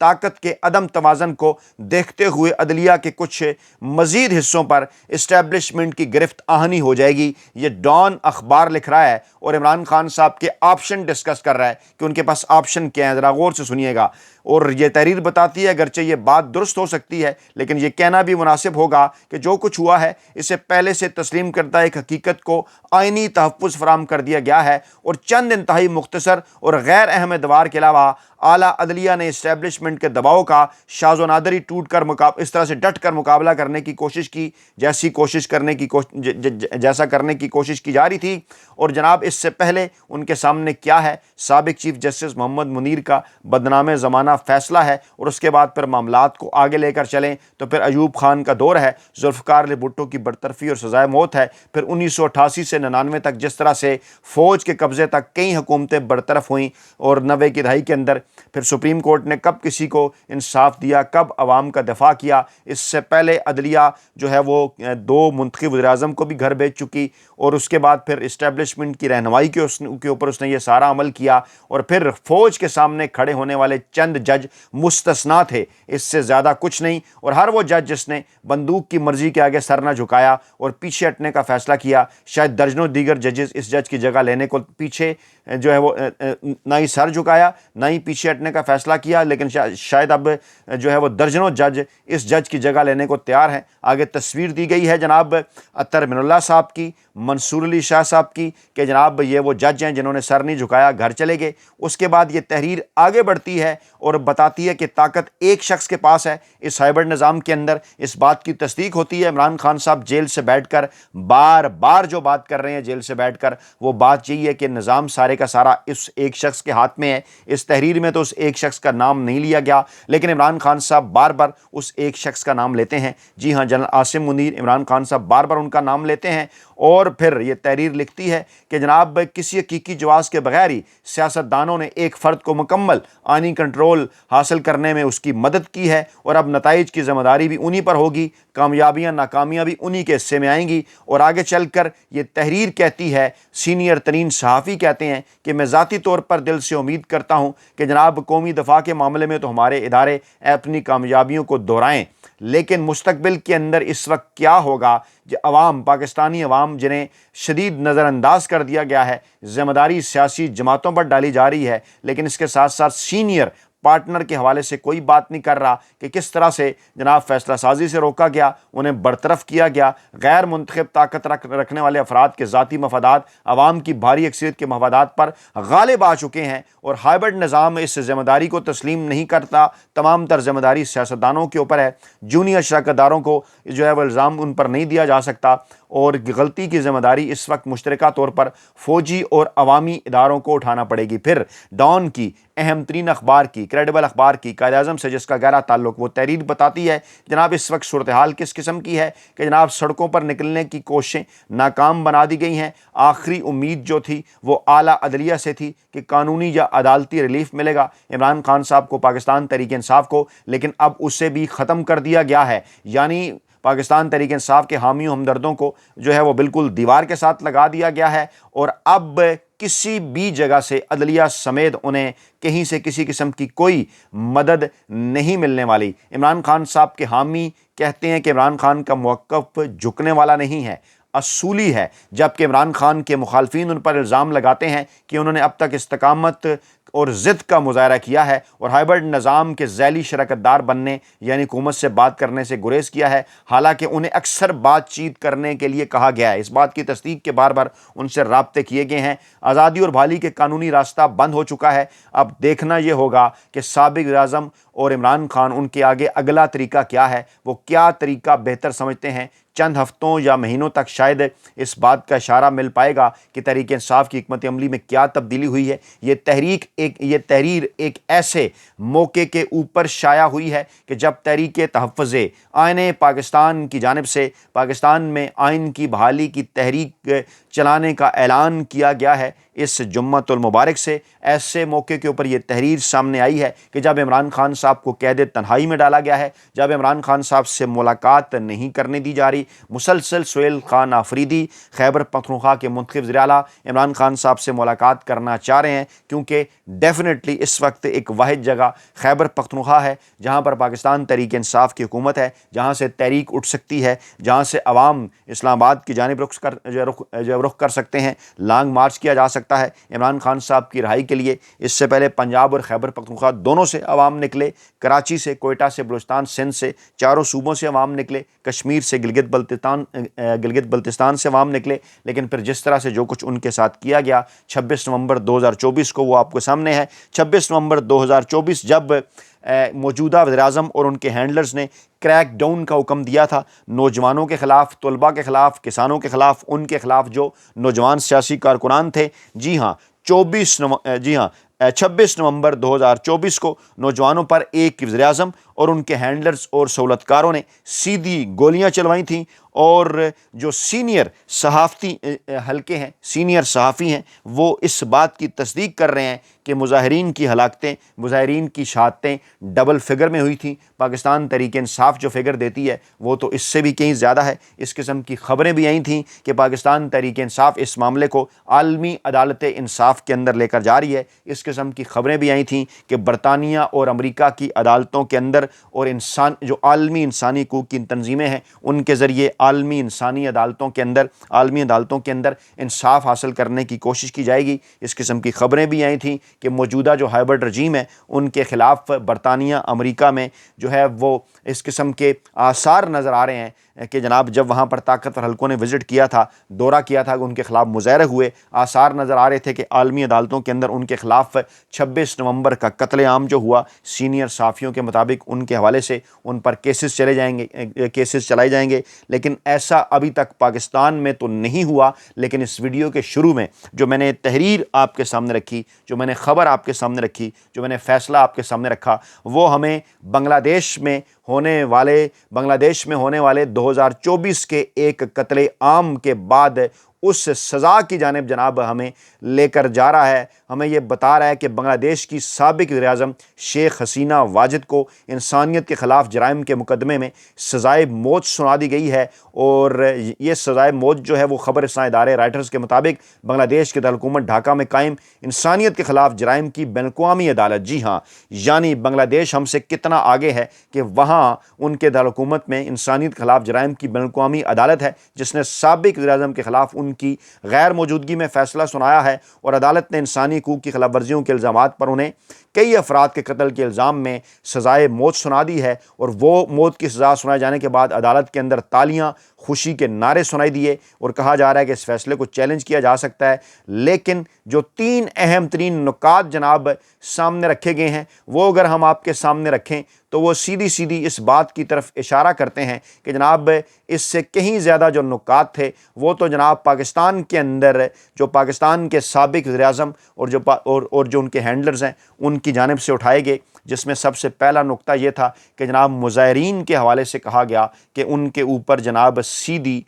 طاقت کے عدم توازن کو دیکھتے ہوئے عدلیہ کے کچھ مزید حصوں پر اسٹیبلشمنٹ کی گرفت آہنی ہو جائے گی۔ یہ ڈان اخبار لکھ رہا ہے اور عمران خان صاحب کے آپشن ڈسکس کر رہا ہے کہ ان کے پاس آپشن کیا ہیں، ذرا غور سے سنیے گا۔ اور یہ تحریر بتاتی ہے، اگرچہ یہ بات درست ہو سکتی ہے لیکن یہ کہنا بھی مناسب ہوگا کہ جو کچھ ہوا ہے اسے پہلے سے تسلیم کردہ ایک حقیقت کو آئینی تحفظ فراہم کر دیا گیا ہے، اور چند انتہائی مختصر اور غیر اہم ادوار کے علاوہ اعلیٰ عدلیہ نے اسٹیبلشمنٹ کے دباؤ کا شاذ و نادری اس طرح سے ڈٹ کر مقابلہ کرنے کی کوشش کی جیسا کرنے کی کوشش کی جا رہی تھی۔ اور جناب اس سے پہلے ان کے سامنے کیا ہے؟ سابق چیف جسٹس محمد منیر کا بدنام زمانہ فیصلہ ہے، اور اس کے بعد پھر معاملات کو آگے لے کر چلیں تو پھر ایوب خان کا دور ہے، ذوالفقار علی بھٹو کی برطرفی اور سزائے موت ہے، پھر 1988 سے 99 تک جس طرح سے فوج کے قبضے تک کئی حکومتیں برطرف ہوئیں، اور 90 کی دہائی کے اندر پھر سپریم کورٹ نے کب کسی کو انصاف دیا، کب عوام کا دفاع کیا۔ اس سے پہلے عدلیہ جو ہے وہ 2 منتخب وزیر اعظم کو بھی گھر بھیج چکی، اور اس کے بعد پھر اسٹیبلشمنٹ کی رہنمائی کے اوپر اس نے یہ سارا عمل کیا، اور پھر فوج کے سامنے کھڑے ہونے والے چند جج مستثنا تھے، اس سے زیادہ کچھ نہیں۔ اور ہر وہ جج جس نے بندوق کی مرضی کے آگے سر نہ جھکایا اور پیچھے ہٹنے کا فیصلہ کیا، شاید درجنوں دیگر ججز اس جج کی جگہ لینے کو پیچھے جو ہے وہ نہ ہی سر جھکایا نہ ہی پیچھے ہٹنے کا فیصلہ کیا، لیکن شاید اب جو ہے وہ درجنوں جج اس جج کی جگہ لینے کو تیار ہیں۔ آگے تصویر دی گئی ہے جناب اطہر من اللہ صاحب کی، منصور علی شاہ صاحب کی، کہ جناب یہ وہ جج ہیں جنہوں نے سر نہیں جھکایا، گھر چلے گئے۔ اس کے بعد یہ تحریر آگے بڑھتی ہے اور بتاتی ہے کہ طاقت ایک شخص کے پاس ہے اس ہائبرڈ نظام کے اندر۔ اس بات کی تصدیق ہوتی ہے، عمران خان صاحب جیل سے بیٹھ کر بار بار جو بات کر رہے ہیں جیل سے بیٹھ کر، وہ بات یہی ہے کہ نظام سارے کا سارا اس ایک شخص کے ہاتھ میں ہے۔ اس تحریر میں تو اس ایک شخص کا نام نہیں لیا گیا، لیکن عمران خان صاحب بار بار اس ایک شخص کا نام لیتے ہیں۔ جی ہاں، جنرل عاصم منیر، عمران خان صاحب بار بار ان کا نام لیتے ہیں، اور پھر یہ تحریر لکھتی ہے کہ جناب کسی حقیقی جواز کے بغیر ہی سیاستدانوں نے ایک فرد کو مکمل آئینی کنٹرول حاصل کرنے میں اس کی مدد کی ہے، اور اب نتائج کی ذمہ داری بھی انہی پر ہوگی، کامیابیاں ناکامیاں بھی انہی کے حصے میں آئیں گی۔ اور آگے چل کر یہ تحریر کہتی ہے، سینئر ترین صحافی کہتے ہیں کہ میں ذاتی طور پر دل سے امید کرتا ہوں کہ جناب قومی دفاع کے معاملے میں تو ہمارے ادارے اپنی کامیابیوں کو دہرائیں، لیکن مستقبل کے اندر اس وقت کیا ہوگا؟ عوام، پاکستانی عوام جنہیں شدید نظر انداز کر دیا گیا ہے، ذمہ داری سیاسی جماعتوں پر ڈالی جا رہی ہے، لیکن اس کے ساتھ ساتھ سینئر پارٹنر کے حوالے سے کوئی بات نہیں کر رہا کہ کس طرح سے جناب فیصلہ سازی سے روکا گیا، انہیں برطرف کیا گیا۔ غیر منتخب طاقت رکھنے والے افراد کے ذاتی مفادات عوام کی بھاری اکثریت کے مفادات پر غالب آ چکے ہیں، اور ہائبرڈ نظام اس ذمہ داری کو تسلیم نہیں کرتا۔ تمام تر ذمہ داری سیاستدانوں کے اوپر ہے، جونیئر شراکت داروں کو جو ہے وہ الزام ان پر نہیں دیا جا سکتا، اور غلطی کی ذمہ داری اس وقت مشترکہ طور پر فوجی اور عوامی اداروں کو اٹھانا پڑے گی۔ پھر ڈان کی اہم ترین اخبار کی، کریڈیبل اخبار کی، قائد اعظم سے جس کا گہرا تعلق، وہ تحریر بتاتی ہے جناب اس وقت صورتحال کس قسم کی ہے کہ جناب سڑکوں پر نکلنے کی کوششیں ناکام بنا دی گئی ہیں۔ آخری امید جو تھی وہ اعلیٰ عدلیہ سے تھی کہ قانونی یا عدالتی ریلیف ملے گا عمران خان صاحب کو، پاکستان تحریک انصاف کو، لیکن اب اسے بھی ختم کر دیا گیا ہے۔ یعنی پاکستان تحریک انصاف کے حامیوں ہمدردوں کو جو ہے وہ بالکل دیوار کے ساتھ لگا دیا گیا ہے، اور اب کسی بھی جگہ سے عدلیہ سمیت انہیں کہیں سے کسی قسم کی کوئی مدد نہیں ملنے والی۔ عمران خان صاحب کے حامی کہتے ہیں کہ عمران خان کا موقف جھکنے والا نہیں ہے، اصولی ہے، جبکہ عمران خان کے مخالفین ان پر الزام لگاتے ہیں کہ انہوں نے اب تک استقامت اور ضد کا مظاہرہ کیا ہے، اور ہائبرڈ نظام کے ذیلی شراکت دار بننے یعنی حکومت سے بات کرنے سے گریز کیا ہے، حالانکہ انہیں اکثر بات چیت کرنے کے لیے کہا گیا ہے۔ اس بات کی تصدیق کے بار بار ان سے رابطے کیے گئے ہیں۔ آزادی اور بحالی کے قانونی راستہ بند ہو چکا ہے، اب دیکھنا یہ ہوگا کہ سابق وزیر اعظم اور عمران خان ان کے آگے اگلا طریقہ کیا ہے، وہ کیا طریقہ بہتر سمجھتے ہیں۔ چند ہفتوں یا مہینوں تک شاید اس بات کا اشارہ مل پائے گا کہ تحریک انصاف کی حکمت عملی میں کیا تبدیلی ہوئی ہے۔ یہ تحریر ایک ایسے موقع کے اوپر شائع ہوئی ہے کہ جب تحریک تحفظ آئین پاکستان کی جانب سے پاکستان میں آئین کی بحالی کی تحریک چلانے کا اعلان کیا گیا ہے۔ اس جمعۃ المبارک سے ایسے موقع کے اوپر یہ تحریر سامنے آئی ہے کہ جب عمران خان صاحب کو قید تنہائی میں ڈالا گیا ہے، جب عمران خان صاحب سے ملاقات نہیں کرنے دی جا رہی، مسلسل سہیل خان آفریدی خیبر پختونخوا کے منتخب وزیر اعلیٰ عمران خان صاحب سے ملاقات کرنا چاہ رہے ہیں، کیونکہ ڈیفینیٹلی اس وقت ایک واحد جگہ خیبر پختونخوا ہے جہاں پر پاکستان تحریک انصاف کی حکومت ہے، جہاں سے تحریک اٹھ سکتی ہے، جہاں سے عوام اسلام آباد کی جانب رخ کر سکتے ہیں، لانگ مارچ کیا جا سکتا ہے عمران خان صاحب کی رہائی کے لیے۔ اس سے پہلے پنجاب اور خیبر پختونخوا دونوں سے عوام نکلے، کراچی سے، کوئٹہ سے، بلوچستان، سندھ سے، چاروں صوبوں سے عوام نکلے، کشمیر سے، گلگت بلتستان سے عوام نکلے، لیکن پھر جس طرح سے جو کچھ ان کے ساتھ کیا گیا 26 نومبر 2024 کو وہ آپ کو سامنے ہے۔ 26 نومبر 2024 جب موجودہ وزیراعظم اور ان کے ہینڈلرز نے کریک ڈاؤن کا حکم دیا تھا نوجوانوں کے خلاف، طلباء کے خلاف، کسانوں کے خلاف، ان کے خلاف جو نوجوان سیاسی کارکنان تھے، جی ہاں 26 نومبر 2024 کو نوجوانوں پر ایک وزیراعظم اور ان کے ہینڈلرز اور سہولتکاروں نے سیدھی گولیاں چلوائی تھیں، اور جو سینئر صحافتی حلقے ہیں، سینئر صحافی ہیں، وہ اس بات کی تصدیق کر رہے ہیں کہ مظاہرین کی ہلاکتیں، مظاہرین کی شہادتیں ڈبل فگر میں ہوئی تھیں۔ پاکستان تحریک انصاف جو فگر دیتی ہے وہ تو اس سے بھی کہیں زیادہ ہے۔ اس قسم کی خبریں بھی آئی تھیں کہ پاکستان تحریک انصاف اس معاملے کو عالمی عدالت انصاف کے اندر لے کر جا رہی ہے۔ اس قسم کی خبریں بھی آئی تھیں کہ برطانیہ اور امریکہ کی عدالتوں کے اندر اور جو عالمی انسانی حقوق کی تنظیمیں ہیں ان کے ذریعے عالمی عدالتوں کے اندر انصاف حاصل کرنے کی کوشش کی جائے گی۔ اس قسم کی خبریں بھی آئی تھیں کہ موجودہ جو ہائبرڈ رجیم ہے ان کے خلاف برطانیہ، امریکہ میں جو ہے وہ اس قسم کے آثار نظر آ رہے ہیں کہ جناب جب وہاں پر طاقتور حلقوں نے وزٹ کیا تھا، دورہ کیا تھا، ان کے خلاف مظاہرے ہوئے، آثار نظر آ رہے تھے کہ عالمی عدالتوں کے اندر ان کے خلاف 26 نومبر کا قتل عام جو ہوا، سینئر صحافیوں کے مطابق ان کے حوالے سے ان پر کیسز چلائے جائیں گے، لیکن ایسا ابھی تک پاکستان میں تو نہیں ہوا۔ لیکن اس ویڈیو کے شروع میں جو میں نے تحریر آپ کے سامنے رکھی، جو میں نے خبر آپ کے سامنے رکھی، جو میں نے فیصلہ آپ کے سامنے رکھا، وہ ہمیں بنگلہ دیش میں ہونے والے 2024 کے ایک قتل عام کے بعد اس سزا کی جانب جناب ہمیں لے کر جا رہا ہے۔ ہمیں یہ بتا رہا ہے کہ بنگلہ دیش کی سابق وزیر اعظم شیخ حسینہ واجد کو انسانیت کے خلاف جرائم کے مقدمے میں سزائے موت سنا دی گئی ہے، اور یہ سزائے موت جو ہے وہ خبر رساں ادارے رائٹرز کے مطابق بنگلہ دیش کے دارالحکومت ڈھاکہ میں قائم انسانیت کے خلاف جرائم کی بین الاقوامی عدالت، جی ہاں، یعنی بنگلہ دیش ہم سے کتنا آگے ہے کہ وہاں ان کے دارالحکومت میں انسانیت کے خلاف جرائم کی بین الاقوامی عدالت ہے، جس نے سابق وزیر اعظم کے خلاف ان کی غیر موجودگی میں فیصلہ سنایا ہے، اور عدالت نے انسانی حقوق کی خلاف ورزیوں کے الزامات پر انہیں کئی افراد کے قتل کے الزام میں سزائے موت سنا دی ہے، اور وہ موت کی سزا سنائے جانے کے بعد عدالت کے اندر تالیاں، خوشی کے نعرے سنائی دیے، اور کہا جا رہا ہے کہ اس فیصلے کو چیلنج کیا جا سکتا ہے۔ لیکن جو 3 اہم ترین نکات جناب سامنے رکھے گئے ہیں، وہ اگر ہم آپ کے سامنے رکھیں تو وہ سیدھی اس بات کی طرف اشارہ کرتے ہیں کہ جناب اس سے کہیں زیادہ جو نکات تھے وہ تو جناب پاکستان کے اندر جو پاکستان کے سابق وزیر اعظم اور جو ان کے ہینڈلرز ہیں ان کی جانب سے اٹھائے گئے، جس میں سب سے پہلا نقطہ یہ تھا کہ جناب مظاہرین کے حوالے سے کہا گیا کہ ان کے اوپر جناب سیدھی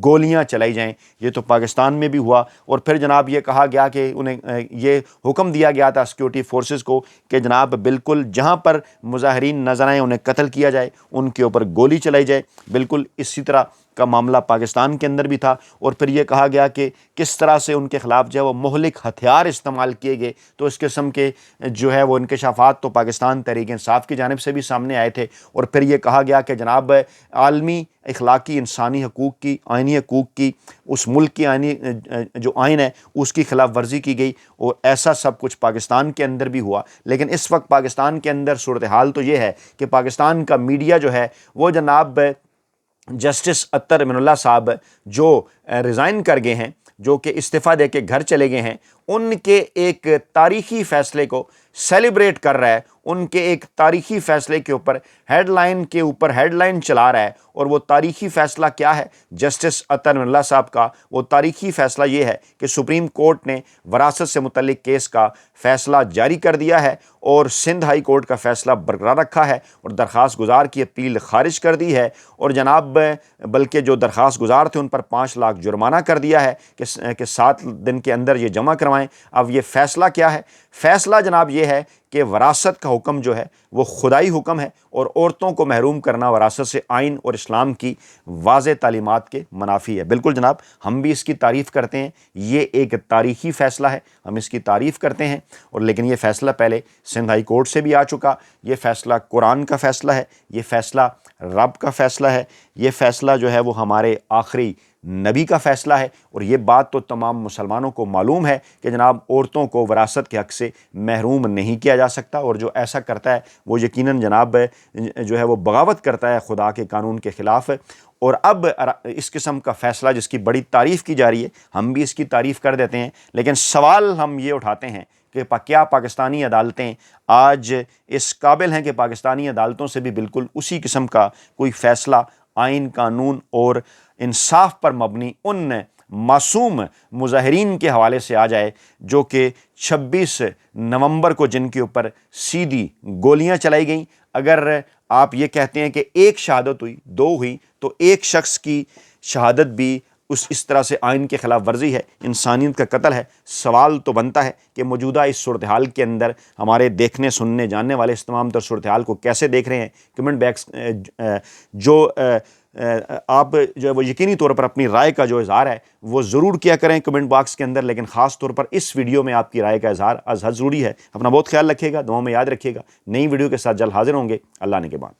گولیاں چلائی جائیں۔ یہ تو پاکستان میں بھی ہوا، اور پھر جناب یہ کہا گیا کہ انہیں یہ حکم دیا گیا تھا سیکورٹی فورسز کو کہ جناب بالکل جہاں پر مظاہرین نظر آئیں انہیں قتل کیا جائے، ان کے اوپر گولی چلائی جائے۔ بالکل اسی طرح کا معاملہ پاکستان کے اندر بھی تھا، اور پھر یہ کہا گیا کہ کس طرح سے ان کے خلاف جو ہے وہ مہلک ہتھیار استعمال کیے گئے۔ تو اس قسم کے جو ہے وہ انکشافات تو پاکستان تحریک انصاف کی جانب سے بھی سامنے آئے تھے، اور پھر یہ کہا گیا کہ جناب عالمی اخلاقی انسانی حقوق کی، آئینی حقوق کی، اس ملک کی آئینی جو آئین ہے اس کی خلاف ورزی کی گئی، اور ایسا سب کچھ پاکستان کے اندر بھی ہوا۔ لیکن اس وقت پاکستان کے اندر صورتحال تو یہ ہے کہ پاکستان کا میڈیا جو ہے وہ جناب جسٹس اطہر امین اللہ صاحب جو ریزائن کر گئے ہیں، جو کہ استعفیٰ دے کے گھر چلے گئے ہیں، ان کے ایک تاریخی فیصلے کو سیلیبریٹ کر رہا ہے، ان کے ایک تاریخی فیصلے کے اوپر ہیڈ لائن چلا رہا ہے۔ اور وہ تاریخی فیصلہ کیا ہے جسٹس اطہر امین اللہ صاحب کا؟ وہ تاریخی فیصلہ یہ ہے کہ سپریم کورٹ نے وراثت سے متعلق کیس کا فیصلہ جاری کر دیا ہے، اور سندھ ہائی کورٹ کا فیصلہ برقرار رکھا ہے، اور درخواست گزار کی اپیل خارج کر دی ہے، اور جناب بلکہ جو درخواست گزار تھے ان پر 5 لاکھ جرمانہ کر دیا ہے کہ 7 دن کے اندر یہ جمع کروائیں فرمائیں اب یہ فیصلہ کیا ہے؟ فیصلہ جناب یہ ہے کہ وراثت کا حکم جو ہے وہ خدائی حکم ہے، اور عورتوں کو محروم کرنا وراثت سے آئین اور اسلام کی واضح تعلیمات کے منافی ہے۔ بالکل جناب، ہم بھی اس کی تعریف کرتے ہیں، یہ ایک تاریخی فیصلہ ہے، ہم اس کی تعریف کرتے ہیں، اور لیکن یہ فیصلہ پہلے سندھ ہائی کورٹ سے بھی آ چکا۔ یہ فیصلہ قرآن کا فیصلہ ہے، یہ فیصلہ رب کا فیصلہ ہے، یہ فیصلہ جو ہے وہ ہمارے آخری نبی کا فیصلہ ہے، اور یہ بات تو تمام مسلمانوں کو معلوم ہے کہ جناب عورتوں کو وراثت کے حق سے محروم نہیں کیا جا سکتا، اور جو ایسا کرتا ہے وہ یقیناً جناب جو ہے وہ بغاوت کرتا ہے خدا کے قانون کے خلاف۔ اور اب اس قسم کا فیصلہ جس کی بڑی تعریف کی جا رہی ہے، ہم بھی اس کی تعریف کر دیتے ہیں، لیکن سوال ہم یہ اٹھاتے ہیں کہ کیا پاکستانی عدالتیں آج اس قابل ہیں کہ پاکستانی عدالتوں سے بھی بالکل اسی قسم کا کوئی فیصلہ آئین، قانون اور انصاف پر مبنی ان معصوم مظاہرین کے حوالے سے آ جائے جو کہ 26 نومبر کو جن کے اوپر سیدھی گولیاں چلائی گئیں؟ اگر آپ یہ کہتے ہیں کہ ایک شہادت ہوئی، 2 ہوئی، تو ایک شخص کی شہادت بھی اس طرح سے آئین کے خلاف ورزی ہے، انسانیت کا قتل ہے۔ سوال تو بنتا ہے کہ موجودہ اس صورتحال کے اندر ہمارے دیکھنے، سننے، جاننے والے اس تمام تر صورتحال کو کیسے دیکھ رہے ہیں؟ کمنٹ بیکس جو آپ جو ہے وہ یقینی طور پر اپنی رائے کا جو اظہار ہے وہ ضرور کیا کریں کمنٹ باکس کے اندر، لیکن خاص طور پر اس ویڈیو میں آپ کی رائے کا اظہار از حد ضروری ہے۔ اپنا بہت خیال رکھیے گا، دعاؤں میں یاد رکھیے گا۔ نئی ویڈیو کے ساتھ جلد حاضر ہوں گے۔ اللہ نے کے بعد۔